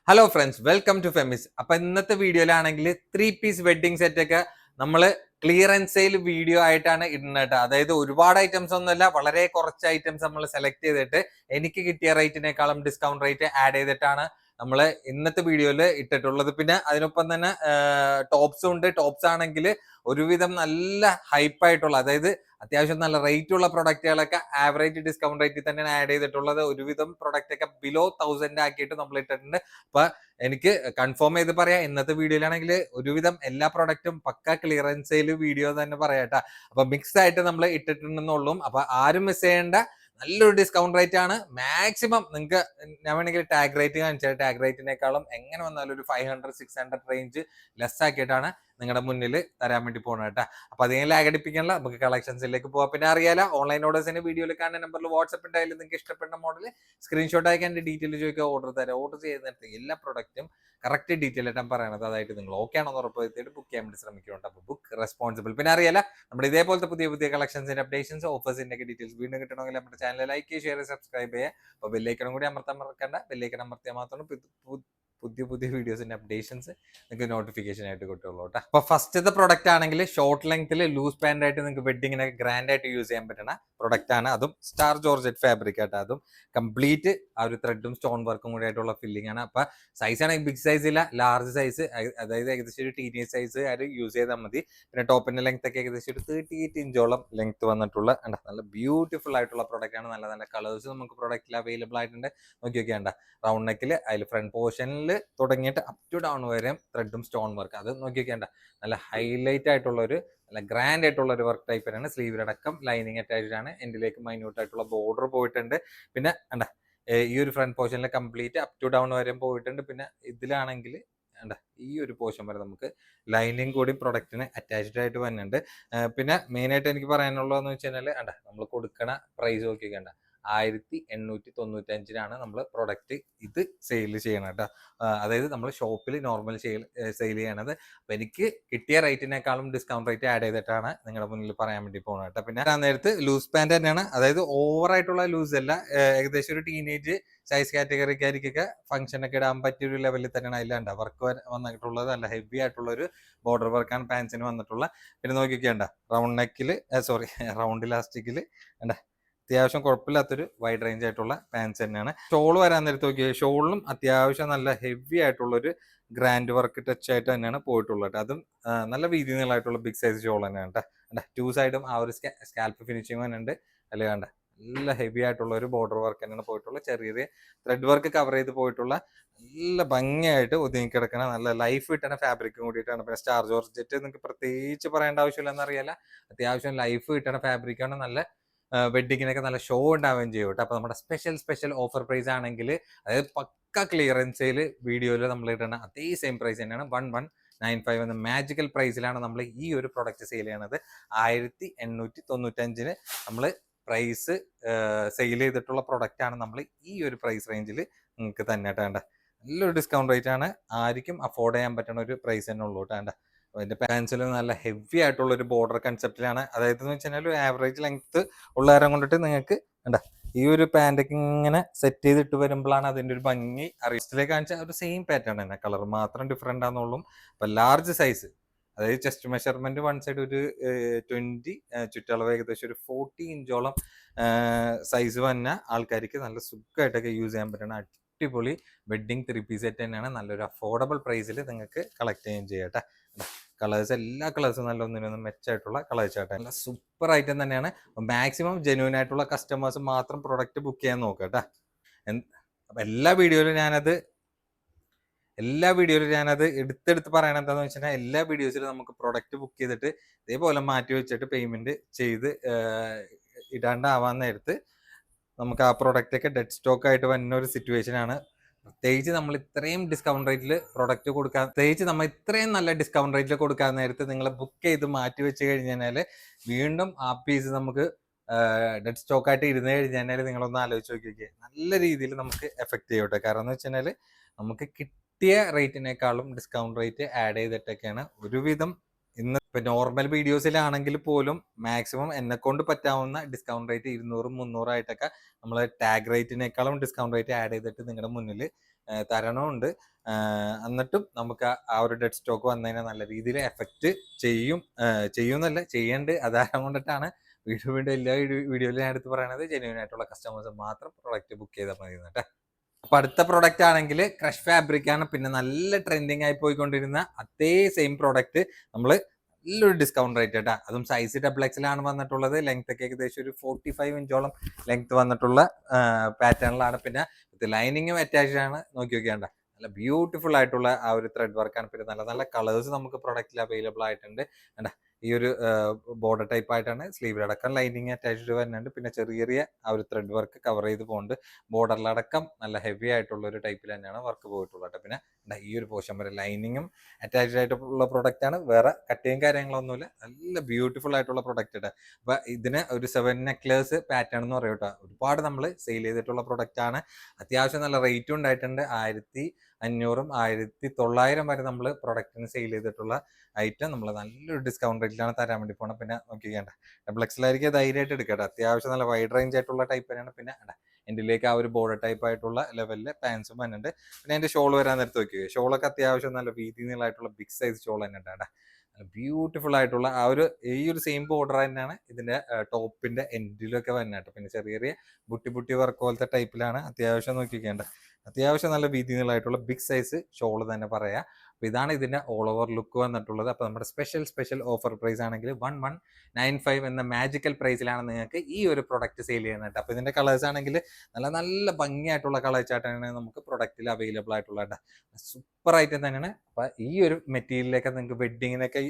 Hello friends, welcome to ഫെമിസ്. അപ്പൊ ഇന്നത്തെ വീഡിയോയിലാണെങ്കിൽ 3 പീസ് വെഡിങ് സെറ്റ് ഒക്കെ നമ്മൾ ക്ലിയറൻസ് സെയിൽ വീഡിയോ ആയിട്ടാണ് ഇടുന്നത്. അതായത് ഒരുപാട് ഐറ്റംസ് ഒന്നുമല്ല, വളരെ കുറച്ച് ഐറ്റംസ് നമ്മൾ സെലക്ട് ചെയ്തിട്ട് എനിക്ക് കിട്ടിയ റേറ്റിനേക്കാളും ഡിസ്കൗണ്ട് റേറ്റ് ആഡ് ചെയ്തിട്ടാണ് നമ്മൾ ഇന്നത്തെ വീഡിയോയിൽ ഇട്ടിട്ടുള്ളത്. പിന്നെ അതിനൊപ്പം തന്നെ ടോപ്സും ഉണ്ട്. ടോപ്സ് ആണെങ്കിൽ ഒരുവിധം നല്ല ഹൈപ്പായിട്ടുള്ള, അതായത് അത്യാവശ്യം നല്ല റേറ്റ് ഉള്ള പ്രൊഡക്റ്റുകളൊക്കെ ആവറേജ് ഡിസ്കൗണ്ട് റേറ്റിൽ തന്നെയാണ് ആഡ് ചെയ്തിട്ടുള്ളത്. ഒരുവിധം പ്രൊഡക്റ്റ് ഒക്കെ ബിലോ 1000 ആക്കിയിട്ട് നമ്മൾ ഇട്ടിട്ടുണ്ട്. അപ്പൊ എനിക്ക് കൺഫേം ചെയ്ത് പറയാം, ഇന്നത്തെ വീഡിയോയിലാണെങ്കിൽ ഒരുവിധം എല്ലാ പ്രൊഡക്റ്റും പക്ക ക്ലിയറൻസ് സെയിൽ വീഡിയോ തന്നെ പറയാട്ടാ. അപ്പൊ മിക്സ് ആയിട്ട് നമ്മൾ ഇട്ടിട്ടുണ്ടെന്നുള്ളൂ. അപ്പൊ ആരും മിസ് ചെയ്യേണ്ട, നല്ലൊരു ഡിസ്കൗണ്ട് റേറ്റ് ആണ്. മാക്സിമം നിങ്ങൾക്ക് ഞാൻ വേണമെങ്കിൽ ടാഗ് റേറ്റ് കാണിച്ചാൽ ടാഗ് റേറ്റിനേക്കാളും എങ്ങനെ വന്നാലും ഒരു 500-600 റേഞ്ച് ലെസ് ആക്കിയിട്ടാണ് നിങ്ങളുടെ മുന്നിൽ തരാൻ വേണ്ടി പോകണം കേട്ടോ. അപ്പൊ അധികം ലാഗ് അടിപ്പിക്കാനുള്ള, നമുക്ക് കളക്ഷൻസിലേക്ക് പോവാം. പിന്നെ അറിയാലോ, ഓൺലൈൻ ഓർഡേഴ്സിന്റെ വീഡിയോയിൽ കാണുന്ന നമ്പറിൽ വാട്സ്ആപ്പ് ഉണ്ടായാലും നിങ്ങൾക്ക് ഇഷ്ടപ്പെടുന്ന മോഡൽ സ്ക്രീൻഷോട്ട് അയക്കാൻ ഡീറ്റെയിൽ ചോദിക്കുക, ഓർഡർ തരാം. ഓർഡർ ചെയ്യുന്നിടത്ത് എല്ലാ പ്രൊഡക്റ്റും കറക്റ്റ് ഡീറ്റെയിൽ ആയിട്ട് പറയണത്, അതായിട്ട് നിങ്ങൾ ഓക്കെ ആണെന്ന് ഉറപ്പുവരുത്തിയിട്ട് ബുക്ക് ചെയ്യാൻ വേണ്ടി ശ്രമിക്കുന്നുണ്ട്. അപ്പോൾ ബുക്ക് റെസ്പോൺസിബിൾ. പിന്നെ അറിയാലോ, നമ്മുടെ ഇതേപോലത്തെ പുതിയ പുതിയ കളക്ഷൻസിന്റെ അപ്ഡേഷൻസ്, ഓഫേഴ്സിന്റെ ഒക്കെ ഡീറ്റെയിൽസ് വീണ്ടും കിട്ടണമെങ്കിൽ നമ്മുടെ ചാനൽ ലൈക്ക്, ഷെയർ, സബ്സ്ക്രൈബ് ചെയ്യുക. അപ്പോൾ ബെല്ലൈക്കണും കൂടി അമർത്താൻ മറക്കണ്ട. ബെല്ലൈക്കൺ അമർത്തിയാൽ മാത്രമാണ് പുതിയ പുതിയ വീഡിയോസിന്റെ അപ്ഡേഷൻസ് നിങ്ങൾക്ക് നോട്ടിഫിക്കേഷൻ ആയിട്ട് കിട്ടുള്ളൂ കേട്ടോ. അപ്പൊ ഫസ്റ്റത്തെ പ്രൊഡക്റ്റ് ആണെങ്കിൽ ഷോർട്ട് ലെങ്ത്തിൽ ലൂസ് പാന്റ് ആയിട്ട് നിങ്ങൾക്ക് വെഡിങ്ങിനൊക്കെ ഗ്രാൻഡ് ആയിട്ട് യൂസ് ചെയ്യാൻ പറ്റുന്ന പ്രൊഡക്റ്റ് ആണ്. അതും സ്റ്റാർ ജോർജറ്റ് ഫാബ്രിക് ആയിട്ട്, അതും കംപ്ലീറ്റ് ആ ഒരു ത്രെഡും സ്റ്റോൺ വർക്കും കൂടി ആയിട്ടുള്ള ഫില്ലിംഗ് ആണ്. അപ്പൊ സൈസ് ആണെങ്കിൽ ബിഗ് സൈസ് ഇല്ല, ലാർജ് സൈസ്, അതായത് ഏകദേശം ഒരു ടീനേജ് സൈസ് ആര് യൂസ് ചെയ്താൽ മതി. പിന്നെ ടോപ്പിന്റെ ലെങ്ത് ഒക്കെ ഏകദേശം ഒരു 38 ഇഞ്ചോളം ലെങ്ത് വന്നിട്ടുള്ള നല്ല ബ്യൂട്ടിഫുൾ ആയിട്ടുള്ള പ്രൊഡക്റ്റ് ആണ്. നല്ല നല്ല കളേഴ്സ് നമുക്ക് പ്രൊഡക്റ്റിൽ അവൈലബിൾ ആയിട്ടുണ്ട്. നോക്കി നോക്കിയാണ്ട, റൗണ്ട് നെക്കിൽ അതിൽ ഫ്രണ്ട് പോർഷനിൽ തുടങ്ങിയിട്ട് അപ് ടു ഡൗൺ വരെ ത്രെഡും സ്റ്റോൺ വർക്ക്, അത് നോക്കി നോക്കിയാണ്ട നല്ല ഹൈലൈറ്റ് ആയിട്ടുള്ള ഒരു നല്ല ഗ്രാൻഡ് ആയിട്ടുള്ള ഒരു വർക്ക് ടൈപ്പ് തന്നെയാണ്. സ്ലീവിലടക്കം ലൈനിങ് അറ്റാച്ച്ഡ് ആണ്. എൻഡിലേക്ക് മൈന്യൂട്ട് ആയിട്ടുള്ള ബോർഡർ പോയിട്ടുണ്ട്. പിന്നെ ഈ ഒരു ഫ്രണ്ട് പോർഷനിൽ കംപ്ലീറ്റ് അപ് ടു ഡൗൺ വരെ പോയിട്ടുണ്ട്. പിന്നെ ഇതിലാണെങ്കിൽ ഈ ഒരു പോർഷൻ വരെ നമുക്ക് ലൈനിങ് കൂടി പ്രൊഡക്റ്റിന് അറ്റാച്ച്ഡ് ആയിട്ട് വരുന്നുണ്ട്. പിന്നെ മെയിൻ ആയിട്ട് എനിക്ക് പറയാനുള്ളതെന്ന് വെച്ച് കഴിഞ്ഞാൽ നമ്മൾ കൊടുക്കണ പ്രൈസ് നോക്കിക്കേണ്ട, 1895 നമ്മൾ പ്രൊഡക്റ്റ് ഇത് സെയിൽ ചെയ്യണം കേട്ടോ. അതായത് നമ്മൾ ഷോപ്പിൽ നോർമൽ സെയിൽ ചെയ്യണത്. അപ്പൊ എനിക്ക് കിട്ടിയ റേറ്റിനേക്കാളും ഡിസ്കൗണ്ട് റേറ്റ് ആഡ് ചെയ്തിട്ടാണ് നിങ്ങളുടെ മുന്നിൽ പറയാൻ വേണ്ടി പോകുന്നത് കേട്ടോ. പിന്നെ ആ നേരത്ത് ലൂസ് പാന്റ് തന്നെയാണ്, അതായത് ഓവർ ആയിട്ടുള്ള ലൂസ് അല്ല, ഏകദേശം ഒരു ടീനേജ് സൈസ് കാറ്റഗറിക്കാർക്കൊക്കെ ഫംഗ്ഷനൊക്കെ ഇടാൻ പറ്റിയ ഒരു ലെവലിൽ തന്നെയാണ് അതിലുണ്ട് വർക്ക് വന്നിട്ടുള്ളത്. നല്ല ഹെവി ആയിട്ടുള്ള ഒരു ബോർഡർ വർക്കാണ് പാൻസിന് വന്നിട്ടുള്ള. പിന്നെ നോക്കിക്കേണ്ട, റൗണ്ട് നെക്കില് റൗണ്ട് ഇലാസ്റ്റിക്കില് അത്യാവശ്യം കുഴപ്പമില്ലാത്തൊരു വൈഡ് റേഞ്ച് ആയിട്ടുള്ള പാൻസ് തന്നെയാണ്. ഷോൾ വരാൻ നേരത്ത് നോക്കിയാൽ ഷോളിലും അത്യാവശ്യം നല്ല ഹെവി ആയിട്ടുള്ളൊരു ഗ്രാൻഡ് വർക്ക് ടച്ച് ആയിട്ട് തന്നെയാണ് പോയിട്ടുള്ളത്. അതും നല്ല വീതി നീളമായിട്ടുള്ള ബിഗ് സൈസ് ഷോൾ തന്നെയാണ് കേട്ടോ. 2 സൈഡും ആ ഒരു സ്കാൽപ്പ് ഫിനിഷിങ് തന്നെയുണ്ട്. അല്ലെ കണ്ട, നല്ല ഹെവി ആയിട്ടുള്ള ഒരു ബോർഡർ വർക്ക് തന്നെയാണ് പോയിട്ടുള്ള. ചെറിയ ത്രെഡ് വർക്ക് കവർ ചെയ്ത് പോയിട്ടുള്ള നല്ല ഭംഗിയായിട്ട് ഒതുങ്ങിക്കിടക്കുന്ന നല്ല ലൈഫ് കിട്ടുന്ന ഫാബ്രിക്കും കൂടിയിട്ടാണ്. പിന്നെ സ്റ്റാർ ജോർജറ്റ് നിങ്ങൾക്ക് പ്രത്യേകിച്ച് പറയേണ്ട ആവശ്യമില്ലെന്ന് അറിയാല, അത്യാവശ്യം ലൈഫ് കിട്ടുന്ന ഫാബ്രിക്കാണ്. നല്ല വെഡിങ്ങിനൊക്കെ നല്ല ഷോ ഉണ്ടാവുകയും ചെയ്യും കേട്ടോ. അപ്പൊ നമ്മുടെ സ്പെഷ്യൽ ഓഫർ പ്രൈസ് ആണെങ്കിൽ, അതായത് പക്ക ക്ലിയറൻസിൽ വീഡിയോയിൽ നമ്മൾ ഇടുന്ന അതേ സെയിം പ്രൈസ് തന്നെയാണ്. 1195 എന്ന മാജിക്കൽ പ്രൈസിലാണ് നമ്മൾ ഈ ഒരു പ്രൊഡക്റ്റ് സെയിൽ ചെയ്യണത്. 1895 നമ്മൾ പ്രൈസ് സെയിൽ ചെയ്തിട്ടുള്ള പ്രൊഡക്റ്റ് ആണ് നമ്മൾ ഈ ഒരു പ്രൈസ് റേഞ്ചിൽ നിങ്ങൾക്ക് തന്നെ വേണ്ട. നല്ലൊരു ഡിസ്കൗണ്ട് റേറ്റ് ആണ്, ആർക്കും അഫോർഡ് ചെയ്യാൻ പറ്റുന്ന ഒരു പ്രൈസ് തന്നെ ഉള്ളൂ കേട്ടോ. അതിന്റെ പാൻസിൽ നല്ല ഹെവി ആയിട്ടുള്ള ഒരു ബോർഡർ കൺസെപ്റ്റിലാണ്. അതായത് എന്ന് വെച്ച് കഴിഞ്ഞാൽ ഒരു ആവറേജ് ലെങ്ത് ഉള്ളവരെ കൊണ്ടിട്ട് നിങ്ങൾക്ക് ഈ ഒരു പാൻറ്റൊക്കെ ഇങ്ങനെ സെറ്റ് ചെയ്തിട്ട് വരുമ്പോഴാണ് അതിന്റെ ഒരു ഭംഗി അറിയിച്ചിലേക്ക് കാണിച്ചാൽ ഒരു സെയിം പാറ്റേൺ തന്നെ, കളർ മാത്രം ഡിഫറെന്റ് ആണെന്നുള്ളൂ. അപ്പൊ ലാർജ് സൈസ്, അതായത് ചെസ്റ്റ് മെഷർമെന്റ് വൺ സൈഡ് ഒരു 20, ചുറ്റളവ് ഏകദേശം ഒരു 40 ഇഞ്ചോളം സൈസ് വന്ന ആൾക്കാർക്ക് നല്ല സുഖമായിട്ടൊക്കെ യൂസ് ചെയ്യാൻ പറ്റുന്ന അടിപൊളി വെഡിങ് 3 പീസ് സെറ്റ് തന്നെയാണ്. നല്ലൊരു അഫോർഡബിൾ പ്രൈസിൽ നിങ്ങൾക്ക് കളക്ട് ചെയ്യുകയും ചെയ്യട്ടെ. കളേഴ്സ് എല്ലാ കളേഴ്സും നല്ല ഒന്നിനൊന്നും മെച്ചമായിട്ടുള്ള കളേഴ്സ് ആട്ടെ, നല്ല സൂപ്പർ ഐറ്റം തന്നെയാണ്. മാക്സിമം ജെന്യൂൻ ആയിട്ടുള്ള കസ്റ്റമേഴ്സ് മാത്രം പ്രൊഡക്റ്റ് ബുക്ക് ചെയ്യാൻ നോക്കുക കേട്ടോ. അപ്പൊ എല്ലാ വീഡിയോയിലും ഞാനത് എടുത്തെടുത്ത് പറയണത് എന്താണെന്ന് വെച്ചാൽ, എല്ലാ വീഡിയോസിലും നമുക്ക് പ്രൊഡക്റ്റ് ബുക്ക് ചെയ്തിട്ട് ഇതേപോലെ മാറ്റി വെച്ചിട്ട് പേയ്മെന്റ് ചെയ്ത് ഇടാണ്ടാവാൻ നേരത്ത് നമുക്ക് ആ പ്രൊഡക്റ്റ് ഒക്കെ ഡെഡ് സ്റ്റോക്ക് ആയിട്ട് വരുന്ന ഒരു സിറ്റുവേഷൻ ആണ്. പ്രത്യേകിച്ച് നമ്മൾ ഇത്രയും ഡിസ്കൗണ്ട് റേറ്റിൽ പ്രൊഡക്റ്റ് കൊടുക്കാൻ, പ്രത്യേകിച്ച് നമ്മൾ ഇത്രയും നല്ല ഡിസ്കൗണ്ട് റേറ്റിൽ കൊടുക്കാൻ നേരത്ത് നിങ്ങൾ ബുക്ക് ചെയ്ത് മാറ്റി വെച്ച് കഴിഞ്ഞാൽ വീണ്ടും ആ പീസ് നമുക്ക് ഡെഡ് സ്റ്റോക്ക് ആയിട്ട് ഇരുന്ന് കഴിഞ്ഞാൽ നിങ്ങളൊന്ന് ആലോചിച്ച് നോക്കിയൊക്കെ നല്ല രീതിയിൽ നമുക്ക് എഫക്ട് ചെയ്യട്ടെ. കാരണം എന്ന് വെച്ച് കഴിഞ്ഞാൽ നമുക്ക് കിട്ടിയ റേറ്റിനേക്കാളും ഡിസ്കൗണ്ട് റേറ്റ് ആഡ് ചെയ്തിട്ടൊക്കെയാണ് ഒരുവിധം ഇന്ന് ഇപ്പൊ നോർമൽ വീഡിയോസിലാണെങ്കിൽ പോലും മാക്സിമം എന്നെ കൊണ്ട് പറ്റാവുന്ന ഡിസ്കൗണ്ട് റേറ്റ് 200-300 ആയിട്ടൊക്കെ നമ്മൾ ടാഗ് റേറ്റിനേക്കാളും ഡിസ്കൗണ്ട് റേറ്റ് ആഡ് ചെയ്തിട്ട് നിങ്ങളുടെ മുന്നിൽ തരണമുണ്ട്. എന്നിട്ടും നമുക്ക് ആ ഒരു ഡെഡ് സ്റ്റോക്ക് വന്നതിനെ നല്ല രീതിയിൽ എഫക്റ്റ് ചെയ്യുന്നല്ല ചെയ്യേണ്ട. അതാരം കൊണ്ടിട്ടാണ് വീണ്ടും എല്ലാ വീഡിയോയിലും ഞാൻ എടുത്ത് പറയണത്, ജെന്യൂൻ ആയിട്ടുള്ള കസ്റ്റമേഴ്സ് മാത്രം പ്രൊഡക്റ്റ് ബുക്ക് ചെയ്താൽ മതി കേട്ടോ. അപ്പൊ അടുത്ത പ്രൊഡക്റ്റ് ആണെങ്കിൽ ക്രഷ് ഫാബ്രിക് ആണ്. പിന്നെ നല്ല ട്രെൻഡിങ് ആയി പോയിക്കൊണ്ടിരുന്ന അതേ സെയിം പ്രോഡക്റ്റ് നമ്മൾ നല്ലൊരു ഡിസ്കൗണ്ട് റേറ്റ് കേട്ടാ. അതും സൈസ് XXL വന്നിട്ടുള്ളത്. ലെങ്ത് ഒക്കെ ഏകദേശം ഒരു 45 ഇഞ്ചോളം ലെങ്ത് വന്നിട്ടുള്ള പാറ്റേണിലാണ്. പിന്നെ ലൈനിങ്ങും അറ്റാച്ച്ഡ് ആണ്. നോക്കി നോക്കിയാണ്ട നല്ല ബ്യൂട്ടിഫുൾ ആയിട്ടുള്ള ആ ഒരു ത്രെഡ് വർക്കാണ്. പിന്നെ നല്ല നല്ല കളേഴ്സ് നമുക്ക് പ്രൊഡക്റ്റിൽ അവൈലബിൾ ആയിട്ടുണ്ട്. ഈ ഒരു ബോർഡർ ടൈപ്പ് ആയിട്ടാണ്. സ്ലീവിലടക്കം ലൈനിങ് അറ്റാച്ച്ഡ് വരുന്നുണ്ട്. പിന്നെ ചെറിയ ചെറിയ ആ ഒരു ത്രെഡ് വർക്ക് കവർ ചെയ്ത് പോകുന്നുണ്ട്. ബോർഡറിലടക്കം നല്ല ഹെവി ആയിട്ടുള്ള ഒരു ടൈപ്പിൽ തന്നെയാണ് വർക്ക് പോയിട്ടുള്ളത്. പിന്നെ ഈ ഒരു പോർഷൻ വരെ ലൈനിങ്ങും അറ്റാച്ച്ഡ് ആയിട്ടുള്ള പ്രൊഡക്റ്റ് ആണ്. വേറെ കട്ടിയും കാര്യങ്ങളൊന്നുമില്ല. നല്ല ബ്യൂട്ടിഫുൾ ആയിട്ടുള്ള പ്രൊഡക്റ്റ് ആണ്. അപ്പൊ ഇതിന് ഒരു 7 നെക്ലേഴ്സ് പാറ്റേൺ എന്ന് പറയും കേട്ടോ. ഒരുപാട് നമ്മൾ സെയിൽ ചെയ്തിട്ടുള്ള പ്രൊഡക്റ്റ് ആണ്. അത്യാവശ്യം നല്ല റേറ്റും ഉണ്ടായിട്ടുണ്ട്. 1500 1900 വരെ നമ്മൾ പ്രൊഡക്റ്റിന് സെയിൽ ചെയ്തിട്ടുള്ള ഐറ്റം നമ്മൾ നല്ലൊരു ഡിസ്കൗണ്ട് റേറ്റിലാണ് തരാൻ വേണ്ടി പോകണം. പിന്നെ നോക്കിക്കേണ്ട XXL ധൈര്യമായിട്ട് എടുക്കട്ടെ. അത്യാവശ്യം നല്ല വൈഡ് റേഞ്ച് ആയിട്ടുള്ള ടൈപ്പ് തന്നെയാണ്. പിന്നെ എൻ്റെലേക്ക് ആ ഒരു ബോർഡർ ടൈപ്പ് ആയിട്ടുള്ള ലെവലിൽ പാൻസും വന്നിട്ടുണ്ട്. പിന്നെ എൻ്റെ ഷോൾ വരാൻ നേരത്ത് നോക്കിയോ, ഷോളൊക്കെ അത്യാവശ്യം നല്ല വീതി നീളമായിട്ടുള്ള ബിഗ് സൈസ് ഷോൾ തന്നെ ഉണ്ട്. ബ്യൂട്ടിഫുൾ ആയിട്ടുള്ള ആ ഒരു ഈ ഒരു സെയിം ബോർഡർ തന്നെയാണ് ഇതിന്റെ ടോപ്പിന്റെ എൻഡിലൊക്കെ വരുന്നത്. പിന്നെ ചെറിയ ചെറിയ ബുട്ടി വർക്ക് പോലത്തെ ടൈപ്പിലാണ്. അത്യാവശ്യം നോക്കിക്കേണ്ട അത്യാവശ്യം നല്ല വീതി നീളമായിട്ടുള്ള ബിഗ് സൈസ് ഷോൾ തന്നെ പറയാം. അപ്പൊ ഇതാണ് ഇതിന്റെ ഓൾ ഓവർ ലുക്ക് വന്നിട്ടുള്ളത്. അപ്പൊ നമ്മുടെ സ്പെഷ്യൽ ഓഫർ പ്രൈസ് ആണെങ്കിൽ 1195 എന്ന മാജിക്കൽ പ്രൈസിലാണ് നിങ്ങൾക്ക് ഈ ഒരു പ്രൊഡക്റ്റ് സെയിൽ ചെയ്യുന്നത്. അപ്പൊ ഇതിന്റെ കളേഴ്സ് ആണെങ്കിൽ നല്ല നല്ല ഭംഗിയായിട്ടുള്ള കളർ ചാർട്ടാണ് നമുക്ക് പ്രൊഡക്റ്റിൽ അവൈലബിൾ ആയിട്ടുള്ളത്. സൂപ്പർ ഐറ്റം തന്നെയാണ്. അപ്പൊ ഈ ഒരു മെറ്റീരിയലൊക്കെ നിങ്ങൾക്ക് വെഡ്ഡിങ്ങിനൊക്കെ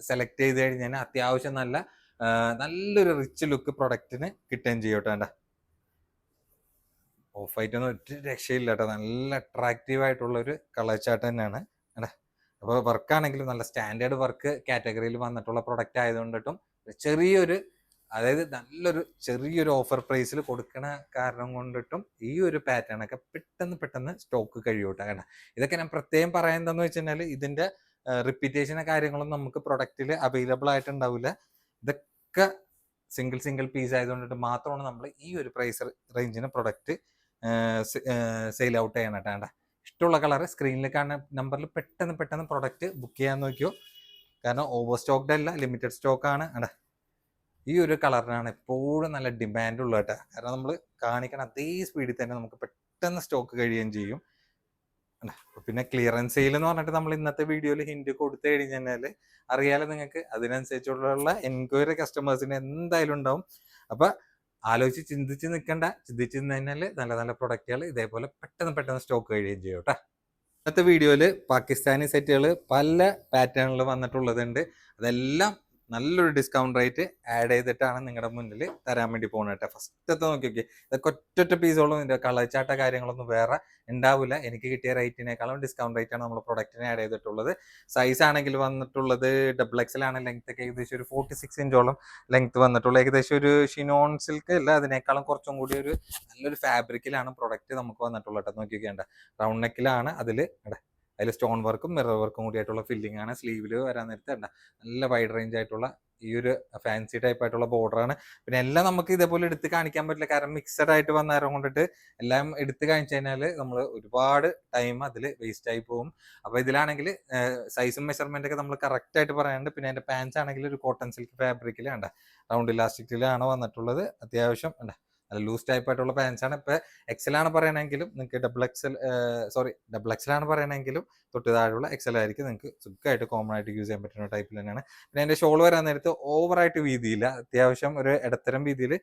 സെലക്ട് ചെയ്ത് കഴിഞ്ഞാൽ അത്യാവശ്യം നല്ലൊരു റിച്ച് ലുക്ക് പ്രൊഡക്റ്റിന് കിട്ടുകയും ചെയ്യോട്ടെ. ഓഫ് വൈറ്റ് ഒന്നും ഒരു രക്ഷയില്ല കേട്ടോ. നല്ല അട്രാക്റ്റീവ് ആയിട്ടുള്ള ഒരു കളർ ചാർട്ട് തന്നെയാണ്. അപ്പോൾ വർക്കാണെങ്കിലും നല്ല സ്റ്റാൻഡേർഡ് വർക്ക് കാറ്റഗറിയിൽ വന്നിട്ടുള്ള പ്രൊഡക്റ്റ് ആയതുകൊണ്ടിട്ടും നല്ലൊരു ചെറിയൊരു ഓഫർ പ്രൈസിൽ കൊടുക്കണ കാരണം കൊണ്ടിട്ടും ഈ ഒരു പാറ്റേൺ ഒക്കെ പെട്ടെന്ന് സ്റ്റോക്ക് കഴിയൂട്ടെ. കാരണം ഇതൊക്കെ ഞാൻ പ്രത്യേകം പറയാൻ എന്താന്ന് വെച്ച് കഴിഞ്ഞാൽ ഇതിന്റെ റിപ്പീറ്റേഷനും കാര്യങ്ങളും നമുക്ക് പ്രൊഡക്റ്റിൽ അവൈലബിൾ ആയിട്ടുണ്ടാവില്ല. ഇതൊക്കെ സിംഗിൾ പീസ് ആയതുകൊണ്ടിട്ട് മാത്രമാണ് നമ്മൾ ഈ ഒരു പ്രൈസ് റേഞ്ചിന് പ്രൊഡക്റ്റ് സെയിൽ ഔട്ട് ചെയ്യണം കേട്ടോ. ഇഷ്ടമുള്ള കളർ സ്ക്രീനിൽ കാണുന്ന നമ്പറിൽ പെട്ടെന്ന് പ്രൊഡക്റ്റ് ബുക്ക് ചെയ്യാൻ നോക്കിയോ. കാരണം ഓവർ സ്റ്റോക്ക്ഡ് അല്ല, ലിമിറ്റഡ് സ്റ്റോക്ക് ആണ്. ഈ ഒരു കളറിനാണ് എപ്പോഴും നല്ല ഡിമാൻഡ് ഉള്ളത് കേട്ടോ. കാരണം നമ്മൾ കാണിക്കണം അതേ സ്പീഡിൽ തന്നെ നമുക്ക് പെട്ടെന്ന് സ്റ്റോക്ക് കഴിയുകയും ചെയ്യും. പിന്നെ ക്ലിയറൻസ് സെയിൽ എന്ന് പറഞ്ഞിട്ട് നമ്മൾ ഇന്നത്തെ വീഡിയോയിൽ ഹിന്റ് കൊടുത്തു കഴിഞ്ഞാൽ അറിയാലോ നിങ്ങൾക്ക്. അതിനനുസരിച്ചുള്ള എൻക്വയറി കസ്റ്റമേഴ്സിന് എന്തായാലും ഉണ്ടാവും. അപ്പൊ ആലോചിച്ച് ചിന്തിച്ച് നിൽക്കണ്ട. ചിന്തിച്ച് കഴിഞ്ഞാൽ നല്ല നല്ല പ്രൊഡക്റ്റുകൾ ഇതേപോലെ പെട്ടെന്ന് സ്റ്റോക്ക് കഴിയുകയും ചെയ്യും കേട്ടോ. ഇന്നത്തെ വീഡിയോയിൽ പാകിസ്ഥാനി സെറ്റുകൾ പല പാറ്റേണിൽ വന്നിട്ടുള്ളതുണ്ട്. അതെല്ലാം നല്ലൊരു ഡിസ്കൗണ്ട് റേറ്റ് ആഡ് ചെയ്തിട്ടാണ് നിങ്ങളുടെ മുന്നിൽ തരാൻ വേണ്ടി പോകുന്നത് കേട്ടോ. ഫസ്റ്റത്തെ നോക്കിയൊക്കെ ഇതൊക്കെ ഒറ്റ പീസോളം ഇതിന്റെ കളർ ചാട്ട കാര്യങ്ങളൊന്നും വേറെ ഉണ്ടാവില്ല. എനിക്ക് കിട്ടിയ റേറ്റിനേക്കാളും ഡിസ്കൗണ്ട് റേറ്റ് ആണ് നമ്മൾ പ്രൊഡക്റ്റിന് ആഡ് ചെയ്തിട്ടുള്ളത്. സൈസ് ആണെങ്കിൽ വന്നിട്ടുള്ളത് XXL ആണ്. ലെങ്ത് ഒക്കെ ഏകദേശം ഒരു 46 ഇഞ്ചോളം ലെങ്ത് വന്നിട്ടുള്ളത്. ഏകദേശം ഒരു ഷിനോൺ സിൽക്ക് അല്ല, അതിനേക്കാളും കുറച്ചും കൂടി ഒരു നല്ലൊരു ഫാബ്രിക്കിലാണ് പ്രൊഡക്റ്റ് നമുക്ക് വന്നിട്ടുള്ളത് കേട്ടോ. നോക്കിയൊക്കെയുണ്ട് റൗണ്ട് നെക്കിലാണ്. അതിൽ സ്റ്റോൺ വർക്കും മിറർ വർക്കും കൂടിയായിട്ടുള്ള ഫില്ലിംഗ് ആണ്. സ്ലീവിൽ വരാൻ നേരത്തെ നല്ല വൈഡ് റേഞ്ച് ആയിട്ടുള്ള ഈ ഒരു ഫാൻസി ടൈപ്പ് ആയിട്ടുള്ള ബോർഡറാണ്. പിന്നെ എല്ലാം നമുക്ക് ഇതേപോലെ എടുത്ത് കാണിക്കാൻ പറ്റില്ല. കാരണം മിക്സഡ് ആയിട്ട് വന്നേരം കൊണ്ടിട്ട് എല്ലാം എടുത്ത് കാണിച്ചു കഴിഞ്ഞാൽ നമ്മൾ ഒരുപാട് ടൈം അതിൽ വേസ്റ്റ് ആയി പോകും. അപ്പൊ ഇതിലാണെങ്കിൽ സൈസും മെഷർമെന്റ് ഒക്കെ നമ്മൾ കറക്റ്റ് ആയിട്ട് പറയാനുണ്ട്. പിന്നെ അതിന്റെ പാൻസ് ആണെങ്കിൽ ഒരു കോട്ടൺ സിൽക്ക് ഫാബ്രിക്കിൽ റൗണ്ട് ഇലാസ്റ്റിക്കിലാണ് വന്നിട്ടുള്ളത്. അത്യാവശ്യം നല്ല ലൂസ് ടൈപ്പ് ആയിട്ടുള്ള പാൻസ് ആണ്. ഇപ്പൊ XL ആണ് പറയണമെങ്കിലും നിങ്ങൾക്ക് XXL ആണ് പറയണമെങ്കിലും തൊട്ട് താഴെയുള്ള XL ആയിരിക്കും നിങ്ങൾക്ക് സുഖമായിട്ട് കോമൺ ആയിട്ട് യൂസ് ചെയ്യാൻ പറ്റുന്ന ടൈപ്പിൽ തന്നെയാണ്. പിന്നെ അതിന്റെ ഷോൾ വരാൻ നേരത്ത് ഓവറായിട്ട് വീതിയില്ല. അത്യാവശ്യം ഒരു ഇടത്തരം വീതിയിൽ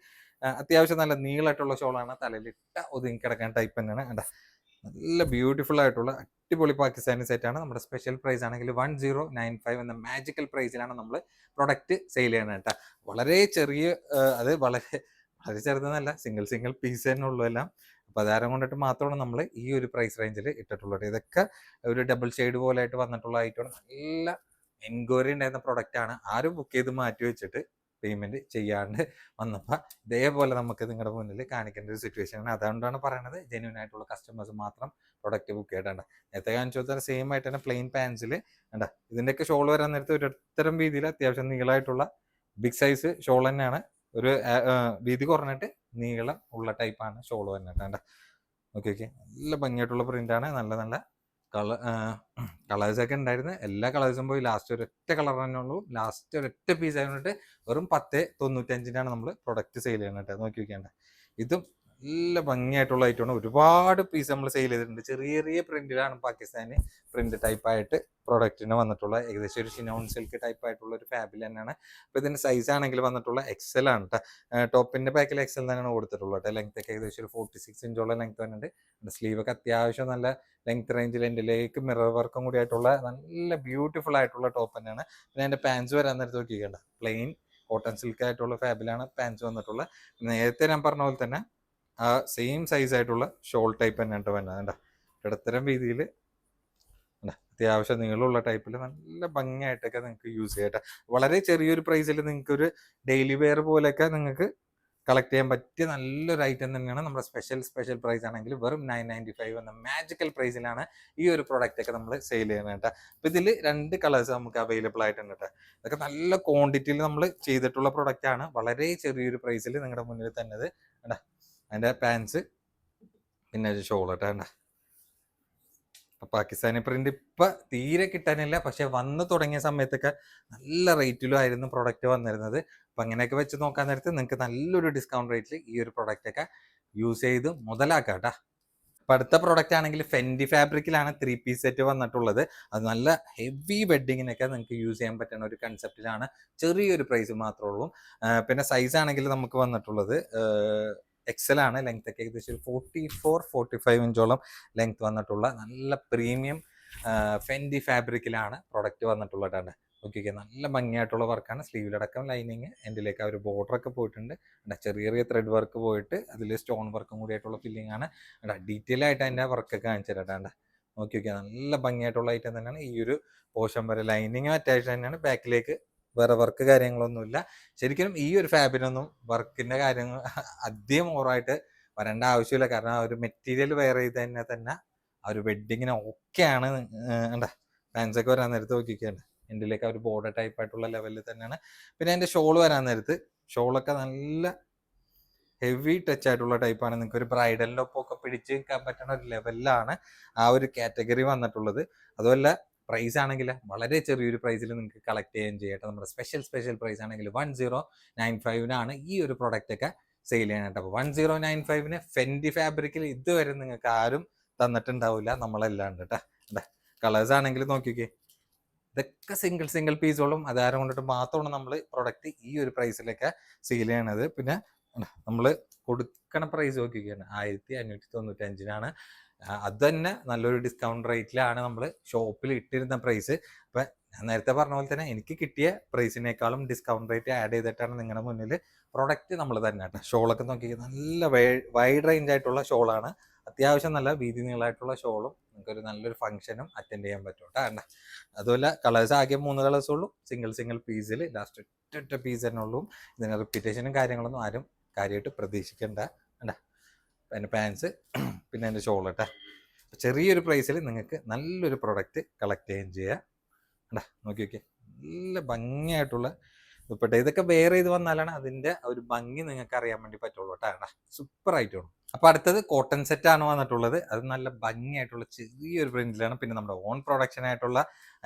അത്യാവശ്യം നല്ല നീളമായിട്ടുള്ള ഷോളാണ്. തലയിലിട്ട ഒതുങ്ങി കിടക്കാൻ ടൈപ്പ് തന്നെയാണ്. നല്ല ബ്യൂട്ടിഫുൾ ആയിട്ടുള്ള അടിപൊളി പാകിസ്ഥാനി സെറ്റാണ്. നമ്മുടെ സ്പെഷ്യൽ പ്രൈസ് ആണെങ്കിൽ 1095 എന്ന മാജിക്കൽ പ്രൈസിലാണ് നമ്മൾ പ്രൊഡക്റ്റ് സെയിൽ ചെയ്യുന്നത് കേട്ടോ. വളരെ ചെറിയ വളരെ ചെറുതെന്നല്ല, സിംഗിൾ പീസ് തന്നെ ഉള്ളൂ എല്ലാം. അപ്പൊ അതാരം കൊണ്ടിട്ട് മാത്രമാണ് നമ്മൾ ഈ ഒരു പ്രൈസ് റേഞ്ചിൽ ഇട്ടിട്ടുള്ളത്. ഇതൊക്കെ ഒരു ഡബിൾ ഷെയ്ഡ് പോലെ ആയിട്ട് വന്നിട്ടുള്ള ഐറ്റമാണ്. നല്ല എൻക്വയറി ഉണ്ടായിരുന്ന പ്രൊഡക്റ്റ് ആണ്. ആരും ബുക്ക് ചെയ്ത് മാറ്റി വെച്ചിട്ട് പേയ്മെന്റ് ചെയ്യാണ്ട് വന്നപ്പോൾ ഇതേപോലെ നമുക്ക് നിങ്ങളുടെ മുന്നിൽ കാണിക്കേണ്ട ഒരു സിറ്റുവേഷൻ ആണ്. അതുകൊണ്ടാണ് പറയുന്നത് ജെന്യൂൻ ആയിട്ടുള്ള കസ്റ്റമേഴ്സ് മാത്രം പ്രൊഡക്റ്റ് ബുക്ക് ചെയ്യേണ്ട. നേരത്തെ കാണിച്ചു കൊടുത്താൽ സെയിം ആയിട്ട് തന്നെ പ്ലെയിൻ പാൻസിൽ ഇതിന്റെയൊക്കെ ഷോൾ വരാൻ നേരത്തെ ഒരു ഇത്തരം രീതിയിൽ അത്യാവശ്യം നീളമായിട്ടുള്ള ബിഗ് സൈസ് ഷോൾ തന്നെയാണ്. ഒരു വീതി കുറഞ്ഞിട്ട് നീളം ഉള്ള ടൈപ്പാണ് ഷോൾ വന്നിട്ട്. ഓക്കെ ഓക്കെ, നല്ല ഭംഗിയായിട്ടുള്ള പ്രിൻ്റാണ്. നല്ല നല്ല കളേഴ്സൊക്കെ ഉണ്ടായിരുന്നു. എല്ലാ കളേഴ്സും പോയി ലാസ്റ്റ് ഒരൊറ്റ കളർ തന്നെ ഉള്ളൂ. ലാസ്റ്റ് ഒരൊറ്റ പീസ് ആയതുകൊണ്ട് വെറും 10.95 നമ്മൾ പ്രൊഡക്റ്റ് സെയിൽ ചെയ്യുന്നത് കേട്ടോ. നോക്കി വെക്കേണ്ട, ഇതും നല്ല ഭംഗിയായിട്ടുള്ള ഐറ്റമാണ്. ഒരുപാട് പീസ് നമ്മൾ സെയിൽ ചെയ്തിട്ടുണ്ട്. ചെറിയ ചെറിയ പ്രിന്റിലാണ് പാകിസ്ഥാനി പ്രിന്റ് ടൈപ്പായിട്ട് പ്രൊഡക്റ്റിന് വന്നിട്ടുള്ള ഏകദേശം ഒരു ഷിനോൺ സിൽക്ക് ടൈപ്പ് ആയിട്ടുള്ള ഒരു ഫാബിൽ തന്നെയാണ്. അപ്പോൾ ഇതിൻ്റെ സൈസ് ആണെങ്കിൽ വന്നിട്ടുള്ള എക്സൽ ആണ് കേട്ടോ. ടോപ്പിൻ്റെ ബാക്കിൽ എക്സൽ തന്നെയാണ് കൊടുത്തിട്ടുള്ളത് കേട്ടോ. ലെങ്ത് ഒക്കെ ഏകദേശം ഒരു 46 ഇഞ്ചോളം ലെങ്ത് വന്നിട്ടുണ്ട്. സ്ലീവ് ഒക്കെ അത്യാവശ്യം നല്ല ലെങ്ത് റേഞ്ചിൽ എൻ്റെലേക്ക് മിറർ വർക്കും കൂടി ആയിട്ടുള്ള നല്ല ബ്യൂട്ടിഫുൾ ആയിട്ടുള്ള ടോപ്പ് തന്നെയാണ്. പിന്നെ എൻ്റെ പാൻസ് വരാൻ നേരത്തെ നോക്കിക്കേണ്ട, പ്ലെയിൻ കോട്ടൺ സിൽക്ക് ആയിട്ടുള്ള ഫാബിലാണ് പാൻസ് വന്നിട്ടുള്ളത്. നേരത്തെ ഞാൻ പറഞ്ഞ പോലെ തന്നെ ആ സെയിം സൈസ് ആയിട്ടുള്ള ഷോൾ ടൈപ്പ് തന്നെയാണ് വരുന്നത്. കണ്ട ഇടത്തരം രീതിയിൽ അത്യാവശ്യം നീളമുള്ള ടൈപ്പിൽ നല്ല ഭംഗിയായിട്ടൊക്കെ നിങ്ങൾക്ക് യൂസ് ചെയ്യട്ടെ. വളരെ ചെറിയൊരു പ്രൈസിൽ നിങ്ങൾക്ക് ഒരു ഡെയിലി വെയർ പോലെയൊക്കെ നിങ്ങൾക്ക് കളക്ട് ചെയ്യാൻ പറ്റിയ നല്ലൊരു ഐറ്റം തന്നെയാണ്. നമ്മുടെ സ്പെഷ്യൽ പ്രൈസ് ആണെങ്കിൽ വെറും 995 എന്ന മാജിക്കൽ പ്രൈസിലാണ് ഈ ഒരു പ്രൊഡക്റ്റ് ഒക്കെ നമ്മൾ സെയിൽ ചെയ്യുന്നത് കേട്ടോ. അപ്പോൾ ഇതിൽ 2 കളേഴ്സ് നമുക്ക് അവൈലബിൾ ആയിട്ടുണ്ട് കേട്ടോ. ഇതൊക്കെ നല്ല ക്വാണ്ടിറ്റിയിൽ നമ്മൾ ചെയ്തിട്ടുള്ള പ്രൊഡക്റ്റ് ആണ്. വളരെ ചെറിയൊരു പ്രൈസിൽ നിങ്ങളുടെ മുന്നിൽ തന്നത് കേട്ടോ. അതിൻ്റെ പാൻസ് പിന്നെ ഷോൾ കേട്ടോ. കണ്ട പാകിസ്ഥാനി പ്രിന്റ് ഇപ്പം തീരെ കിട്ടാനില്ല, പക്ഷെ വന്ന് തുടങ്ങിയ സമയത്തൊക്കെ നല്ല റേറ്റിലും ആയിരുന്നു പ്രൊഡക്റ്റ് വന്നിരുന്നത്. അപ്പം അങ്ങനെയൊക്കെ വെച്ച് നോക്കാൻ നേരത്ത് നിങ്ങൾക്ക് നല്ലൊരു ഡിസ്കൗണ്ട് റേറ്റിൽ ഈ ഒരു പ്രൊഡക്റ്റ് ഒക്കെ യൂസ് ചെയ്ത് മുതലാക്കാം കേട്ടോ. അപ്പം അടുത്ത പ്രൊഡക്റ്റ് ആണെങ്കിൽ ഫെൻഡി ഫാബ്രിക്കിലാണ് 3 പീസ് സെറ്റ് വന്നിട്ടുള്ളത്. അത് നല്ല ഹെവി വെഡ്ഡിങ്ങിനൊക്കെ നിങ്ങൾക്ക് യൂസ് ചെയ്യാൻ പറ്റുന്ന ഒരു കൺസെപ്റ്റിലാണ്. ചെറിയൊരു പ്രൈസ് മാത്രമേ ഉള്ളൂ. പിന്നെ സൈസ് ആണെങ്കിൽ നമുക്ക് വന്നിട്ടുള്ളത് എക്സൽ ആണ്. ലെങ്ത് ഒക്കെ ഏകദേശം 44-45 ഇഞ്ചോളം ലെങ്ത് വന്നിട്ടുള്ള നല്ല പ്രീമിയം ഫെൻഡി ഫാബ്രിക്കിലാണ് പ്രൊഡക്റ്റ് വന്നിട്ടുള്ളത്. ഓക്കെ, നല്ല ഭംഗിയായിട്ടുള്ള വർക്കാണ്. സ്ലീവിലടക്കം ലൈനിങ് എൻഡിലേക്ക് ആ ഒരു ബോർഡറൊക്കെ പോയിട്ടുണ്ട്. ചെറിയ ചെറിയ ത്രെഡ് വർക്ക് പോയിട്ട് അതിൽ സ്റ്റോൺ വർക്കും കൂടി ആയിട്ടുള്ള ഫില്ലിംഗ് ആണ്. ഡീറ്റെയിൽ ആയിട്ട് അതിൻ്റെ വർക്കൊക്കെ കാണിച്ചു തരാം. ഓക്കെ, നല്ല ഭംഗിയായിട്ടുള്ള ഐറ്റം തന്നെയാണ്. ഈ ഒരു പോർഷൻ വരെ ലൈനിങ് അറ്റാച്ച് തന്നെയാണ്. ബാക്കിലേക്ക് വേറെ വർക്ക് കാര്യങ്ങളൊന്നുമില്ല. ശരിക്കും ഈ ഒരു ഫാബിനൊന്നും വർക്കിന്റെ കാര്യങ്ങൾ അധികം ഓവറായിട്ട് വരേണ്ട ആവശ്യമില്ല. കാരണം ആ ഒരു മെറ്റീരിയൽ വെയർ ചെയ്ത് തന്നെ ആ ഒരു വെഡ്ഡിങ്ങിന് ഓക്കെയാണ്. എന്താ പാൻസ് ഒക്കെ വരാൻ നേരത്ത് നോക്കിക്കണ്ട, എൻ്റെലേക്ക് ആ ഒരു ബോർഡർ ടൈപ്പ് ആയിട്ടുള്ള ലെവലിൽ തന്നെയാണ്. പിന്നെ അതിന്റെ ഷോൾ വരാൻ നേരത്ത് ഷോളൊക്കെ നല്ല ഹെവി ടച്ച് ആയിട്ടുള്ള ടൈപ്പാണ്. നിങ്ങൾക്ക് ഒരു ബ്രൈഡലിൻ്റെ ഒപ്പമൊക്കെ പിടിച്ച് നിൽക്കാൻ പറ്റുന്ന ഒരു ലെവലിലാണ് ആ ഒരു കാറ്റഗറി വന്നിട്ടുള്ളത്. അതുമല്ല പ്രൈസ് ആണെങ്കിൽ വളരെ ചെറിയൊരു പ്രൈസിൽ നിങ്ങൾക്ക് കളക്ട് ചെയ്യുകയും ചെയ്യട്ടെ. നമ്മുടെ സ്പെഷ്യൽ പ്രൈസ് ആണെങ്കിൽ 1095 ഈ ഒരു പ്രൊഡക്റ്റ് ഒക്കെ സെയിൽ ചെയ്യാനായിട്ട്. അപ്പോൾ 1095 ഫെൻഡി ഫാബ്രിക്കിൽ ഇതുവരെ നിങ്ങൾക്ക് ആരും തന്നിട്ടുണ്ടാവില്ല, നമ്മളല്ലാണ്ട് കേട്ടോ. കളേഴ്സ് ആണെങ്കിൽ നോക്കിക്കേ, ഇതൊക്കെ സിംഗിൾ പീസോളും അതാരം കൊണ്ടിട്ട് മാത്രമാണ് നമ്മൾ പ്രൊഡക്റ്റ് ഈ ഒരു പ്രൈസിലൊക്കെ സെയിൽ ചെയ്യണത്. പിന്നെ നമ്മൾ കൊടുക്കണ പ്രൈസ് നോക്കിക്കുകയാണ് 1595. അത് തന്നെ നല്ലൊരു ഡിസ്കൗണ്ട് റേറ്റിലാണ് നമ്മൾ ഷോപ്പിൽ ഇട്ടിരുന്ന പ്രൈസ്. അപ്പം ഞാൻ നേരത്തെ പറഞ്ഞ പോലെ തന്നെ എനിക്ക് കിട്ടിയ പ്രൈസിനേക്കാളും ഡിസ്കൗണ്ട് റേറ്റ് ആഡ് ചെയ്തിട്ടാണ് നിങ്ങളുടെ മുന്നിൽ പ്രൊഡക്റ്റ് നമ്മൾ തന്നെ കേട്ടോ. ഷോളൊക്കെ നോക്കിയാൽ നല്ല വൈഡ് റേഞ്ച് ആയിട്ടുള്ള ഷോളാണ്. അത്യാവശ്യം നല്ല വീതി നീളമായിട്ടുള്ള ഷോളും നിങ്ങൾക്കൊരു നല്ലൊരു ഫംഗ്ഷനും അറ്റൻഡ് ചെയ്യാൻ പറ്റും കേട്ടോ. അതുപോലെ കളേഴ്സ് ആകെ 3 കളേഴ്സ് ഉള്ളൂ. സിംഗിൾ പീസിൽ ലാസ്റ്റ് ഒറ്റ പീസ് തന്നെ ഉള്ളൂ. ഇതിന് റിപ്പീറ്റേഷനും കാര്യങ്ങളൊന്നും ആരും കാര്യമായിട്ട് പ്രതീക്ഷിക്കേണ്ട. അതിൻ്റെ പാൻസ് പിന്നെ അതിൻ്റെ ഷോൾ കേട്ടോ. ചെറിയൊരു പ്രൈസിൽ നിങ്ങൾക്ക് നല്ലൊരു പ്രൊഡക്റ്റ് കളക്ട് ചെയ്യുകയും ചെയ്യാം. നോക്കി നല്ല ഭംഗിയായിട്ടുള്ള ദുപ്പട്ട. ഇതൊക്കെ വെയർ ചെയ്ത് വന്നാലാണ് അതിൻ്റെ ഒരു ഭംഗി നിങ്ങൾക്ക് അറിയാൻ വേണ്ടി പറ്റുള്ളൂ കേട്ടോ. സൂപ്പർ ആയിട്ടാണ്. അപ്പോൾ അടുത്തത് കോട്ടൺ സെറ്റ് ആണ് വന്നിട്ടുള്ളത്. അത് നല്ല ഭംഗിയായിട്ടുള്ള ചെറിയൊരു പ്രിന്റിലാണ്. പിന്നെ നമ്മുടെ ഓൺ പ്രൊഡക്ഷൻ ആയിട്ടുള്ള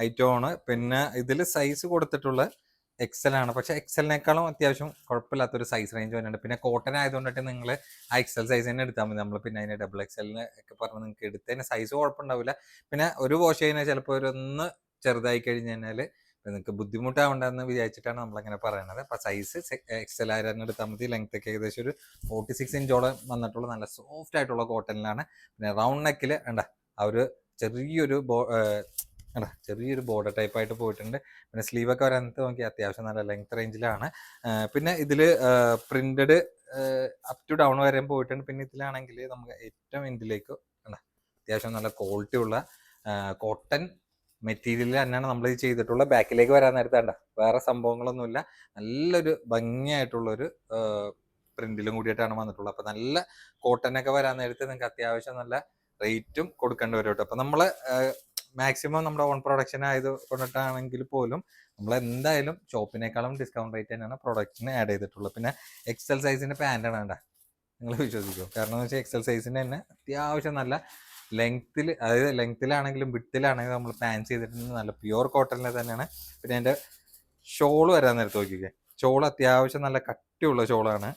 ഐറ്റമാണ്. പിന്നെ ഇതിൽ സൈസ് കൊടുത്തിട്ടുള്ള എക്സൽ ആണ്. പക്ഷെ എക്സലിനേക്കാളും അത്യാവശ്യം കുഴപ്പമില്ലാത്തൊരു സൈസ് റേഞ്ച് വരുന്നുണ്ട്. പിന്നെ കോട്ടൺ ആയതുകൊണ്ടിട്ട് നിങ്ങൾ ആ എക്സൽ സൈസ് തന്നെ എടുത്താൽ മതി. നമ്മൾ പിന്നെ അതിന് ഡബിൾ എക്സലിന് ഒക്കെ പറഞ്ഞ് നിങ്ങൾക്ക് എടുത്തതിന് സൈസ് കുഴപ്പമുണ്ടാവില്ല. പിന്നെ ഒരു വാഷ് ചെയ്യുന്ന ചിലപ്പോൾ ഒന്ന് ചെറുതായി കഴിഞ്ഞ് കഴിഞ്ഞാൽ നിങ്ങൾക്ക് ബുദ്ധിമുട്ടാവണ്ടെന്ന് വിചാരിച്ചിട്ടാണ് നമ്മളങ്ങനെ പറയണത്. അപ്പോൾ സൈസ് എക്സൽ ആയിരം എടുത്താൽ മതി. ലെങ്ത് ഒക്കെ ഏകദേശം ഒരു 46 ഇഞ്ചോളം വന്നിട്ടുള്ള നല്ല സോഫ്റ്റ് ആയിട്ടുള്ള കോട്ടണിലാണ്. പിന്നെ റൗണ്ട് നെക്കിൽ ആ ഒരു ചെറിയൊരു ബോർഡർ ടൈപ്പ് ആയിട്ട് പോയിട്ടുണ്ട്. പിന്നെ സ്ലീവ് ഒക്കെ വരാനത്ത് നോക്കി അത്യാവശ്യം നല്ല ലെങ്ത് റേഞ്ചിലാണ്. പിന്നെ ഇതിൽ പ്രിന്റഡ് അപ് ടു ഡൗൺ വരെ പോയിട്ടുണ്ട്. പിന്നെ ഇതിലാണെങ്കിൽ നമുക്ക് ഏറ്റവും എൻഡിലേക്ക് അത്യാവശ്യം നല്ല ക്വാളിറ്റി ഉള്ള കോട്ടൺ മെറ്റീരിയൽ തന്നെയാണ് നമ്മൾ ഇത് ചെയ്തിട്ടുള്ള. ബാക്കിലേക്ക് വരാൻ നേരത്തേണ്ട വേറെ സംഭവങ്ങളൊന്നുമില്ല. നല്ലൊരു ഭംഗിയായിട്ടുള്ളൊരു പ്രിന്റിലും കൂടിയിട്ടാണ് വന്നിട്ടുള്ളത്. അപ്പം നല്ല കോട്ടനൊക്കെ വരാൻ നേരത്തെ നിങ്ങൾക്ക് അത്യാവശ്യം നല്ല റേറ്റും കൊടുക്കേണ്ടി വരും കേട്ടോ. അപ്പം നമ്മൾ മാക്സിമം നമ്മുടെ ഓൺ പ്രൊഡക്ഷൻ ആയത് കൊണ്ടിട്ടാണെങ്കിൽ പോലും നമ്മൾ എന്തായാലും ഷോപ്പിനേക്കാളും ഡിസ്കൗണ്ട് റേറ്റ് തന്നെയാണ് പ്രൊഡക്റ്റിന് ആഡ് ചെയ്തിട്ടുള്ളത്. പിന്നെ എക്സൽ സൈസിന്റെ പാൻ്റാണ് വേണ്ട. നിങ്ങൾ വിശ്വസിക്കുമോ? കാരണം എന്ന് വെച്ചാൽ എക്സൽ സൈസിന് തന്നെ അത്യാവശ്യം നല്ല ലെങ്ത്തിൽ, അതായത് ലെങ്ത്തിലാണെങ്കിലും വിട്ടിലാണെങ്കിലും നമ്മൾ പ്ലാൻ ചെയ്തിട്ടുണ്ട്. നല്ല പ്യുവർ കോട്ടണിൽ തന്നെയാണ്. പിന്നെ എൻ്റെ ഷോള് വരാൻ നേരത്ത് നോക്കിക്കേ, ഷോൾ അത്യാവശ്യം നല്ല കട്ടിയുള്ള ഷോളാണ്.